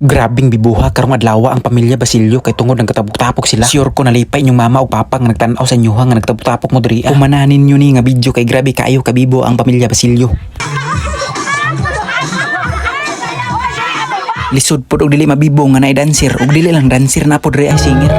Grabing bibuha karong adlaw ang pamilya Basilio kay tungod nagkatapok-tapok sila. Sure ko nalipay inyong mama o papa nga nagtan-aw sa inyo nga nagtapok-tapok mo diri. Kumananin niyo ni nga video kay grabe kaayo kabibo ang pamilya Basilio. Lisod pod og dili mabibo nga naay dancer og dili lang dancer na pod diri ay singer.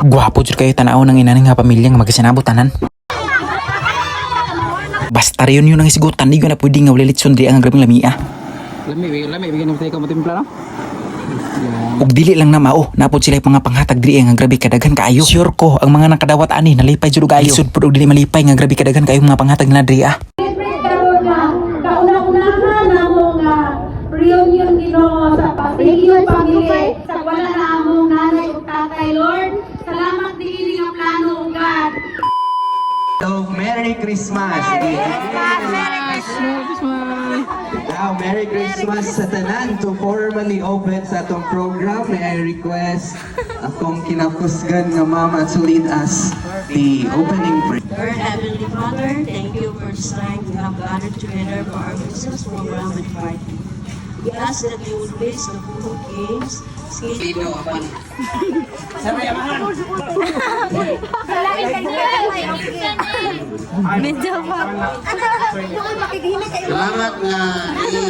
Gwapo jud kayo tanaw ng inaning nga pamilya nga magasinabot tanan. Basta riyon yun ang isigutan, di ko na pwede nga walilitson diri ang grabing lamia. Lami bigyan mo tayo matimpla no. Ug dili lang na mao, napod sila mga panghatag diri nga grabe kadaghan kaayo. Sure ko ang mga nakadawat ani nalipay jud og ayo. Lisod pod og dili malipay nga grabe kadaghan kayo mga panghatag na diri ah. Kauna-unahan na mo nga reunion Ginoo sa Basilio family sa wala na among nanay ug tatay Lord. Salamat dinhi nga plano ug God. So, Merry Christmas! Now, Merry Christmas sa tanan. To formally open sa atong program, may I request akong kinakusgan nga mama to lead us the opening prayer. Lord Heavenly Father, thank you for this time we have gathered together for our Christmas program and party. We ask that you would bless the food games, Salamat nga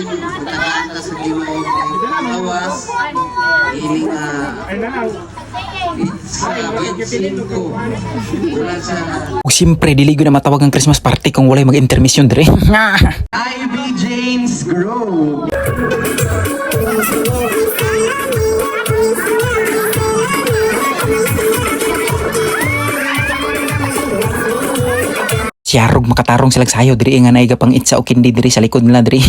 pagkakaan sa Ginoo awas ini sa wetsin ko ulan sa Ug siyempre dili gyud na matawag ang Christmas party kung walay mag-intermission diri. Ivy James Grove. Siyarog makatarong silang sayo diri nga naay gapang itsa o kindi diri sa likod nila diri.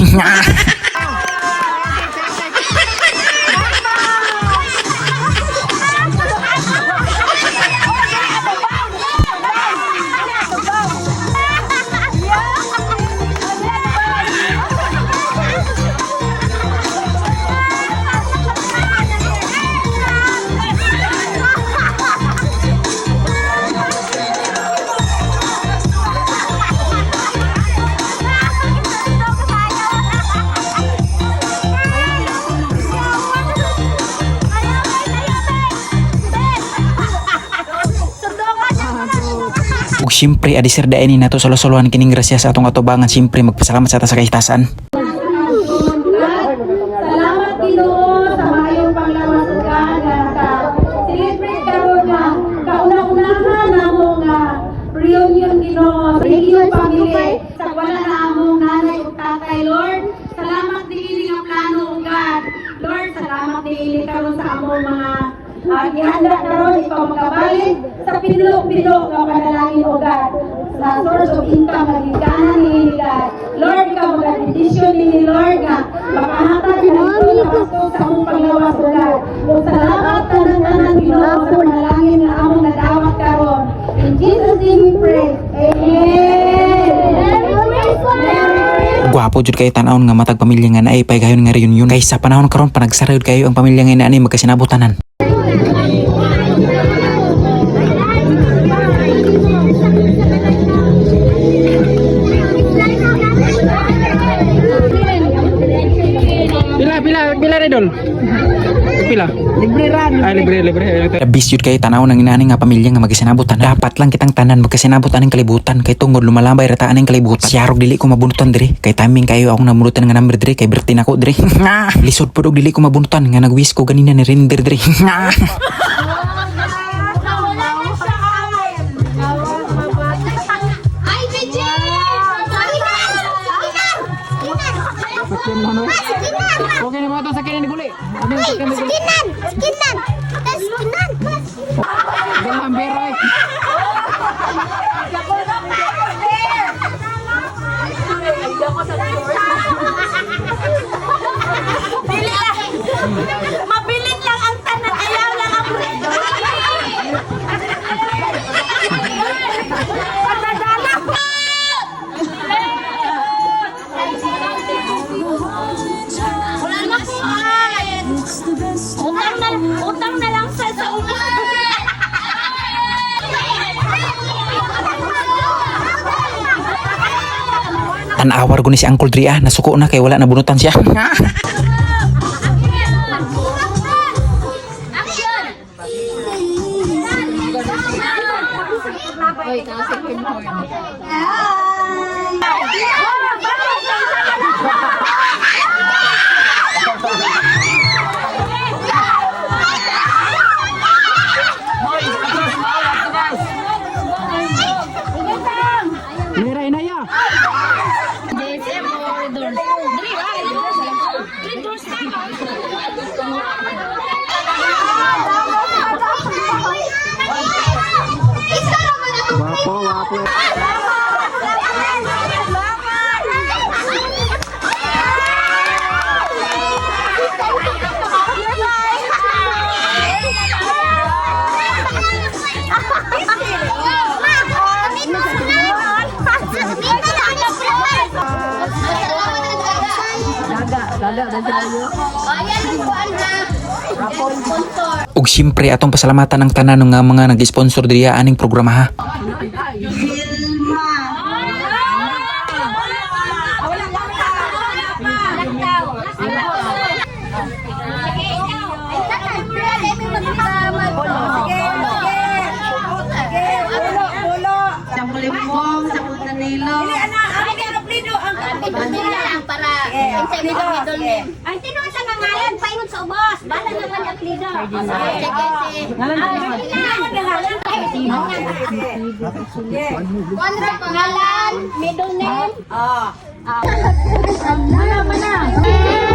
Ug siyempre adisir daay ni nato solo-solohan kining grasya sa atong atubangan siyempre magpasalamat sa ata sa kahitasan. Salamat Ginoo sa mayong panglawas ug God nga celebrate karon nga kauna-unahan na mo nga reunion Ginoo sa Basilio family sa wala na among nanay ug tatay Lord. Salamat dinhi nga plano ug God. Lord, salamat dinhi karon sa among mga gihanda karon ikaw makabalik sa pinlo-pinlo nga panalangin o God sa source of income nga gigana ni God. Lord, ikaw mag-addition ni Lord nga makahatag ka ng ito na pasto sa among panglawas o God. Kung salamat tanan-tanan Ginoo sa panalangin nga among nadawat karon. In Jesus name we pray. Amen. Gwapo jud kayo tan-aon nga matag pamilya nga naay paygayon nga reunion kay sa panahon karon panagsarayod kayo ang pamilya nga inaani magkasinabotanan. Pila idol. Pila. Libre ran. Ay libre. Labis yun kayo tanaw ng inaani nga pamilya nga magkasinabotan. Dapat lang kitang tanan magkasinabot aning kalibutan kay tungod lumalambay rata aning kalibutan. Siyarog dili ko mabunutan diri kay timing kayo ako namunutan nga number diri kay birthday nako diri. Lisod pod og dili ko mabunutan nga nagwish ko ganina ni render diri. Okay na mo to sa kinin ni Guli. Skinan! Dalam beroy. Mabilin lang ang tanan, ayaw lang ang wala na po Utang na lang sa ulan. Tanawar ko ni si Uncle Dre nasuko na kay wala na bunutan siya. Mira, inaya. Wapo, wapo. Ug siyempre atong pasalamatan ng tanan nga mga nag-sponsor diri aning programa ha. Sa Bulimbong, sa Puntanilo. Ang tinuod sa ngalan, paingon sa ubos. Bala naman ang leader. Ngalan, middle name. Mana.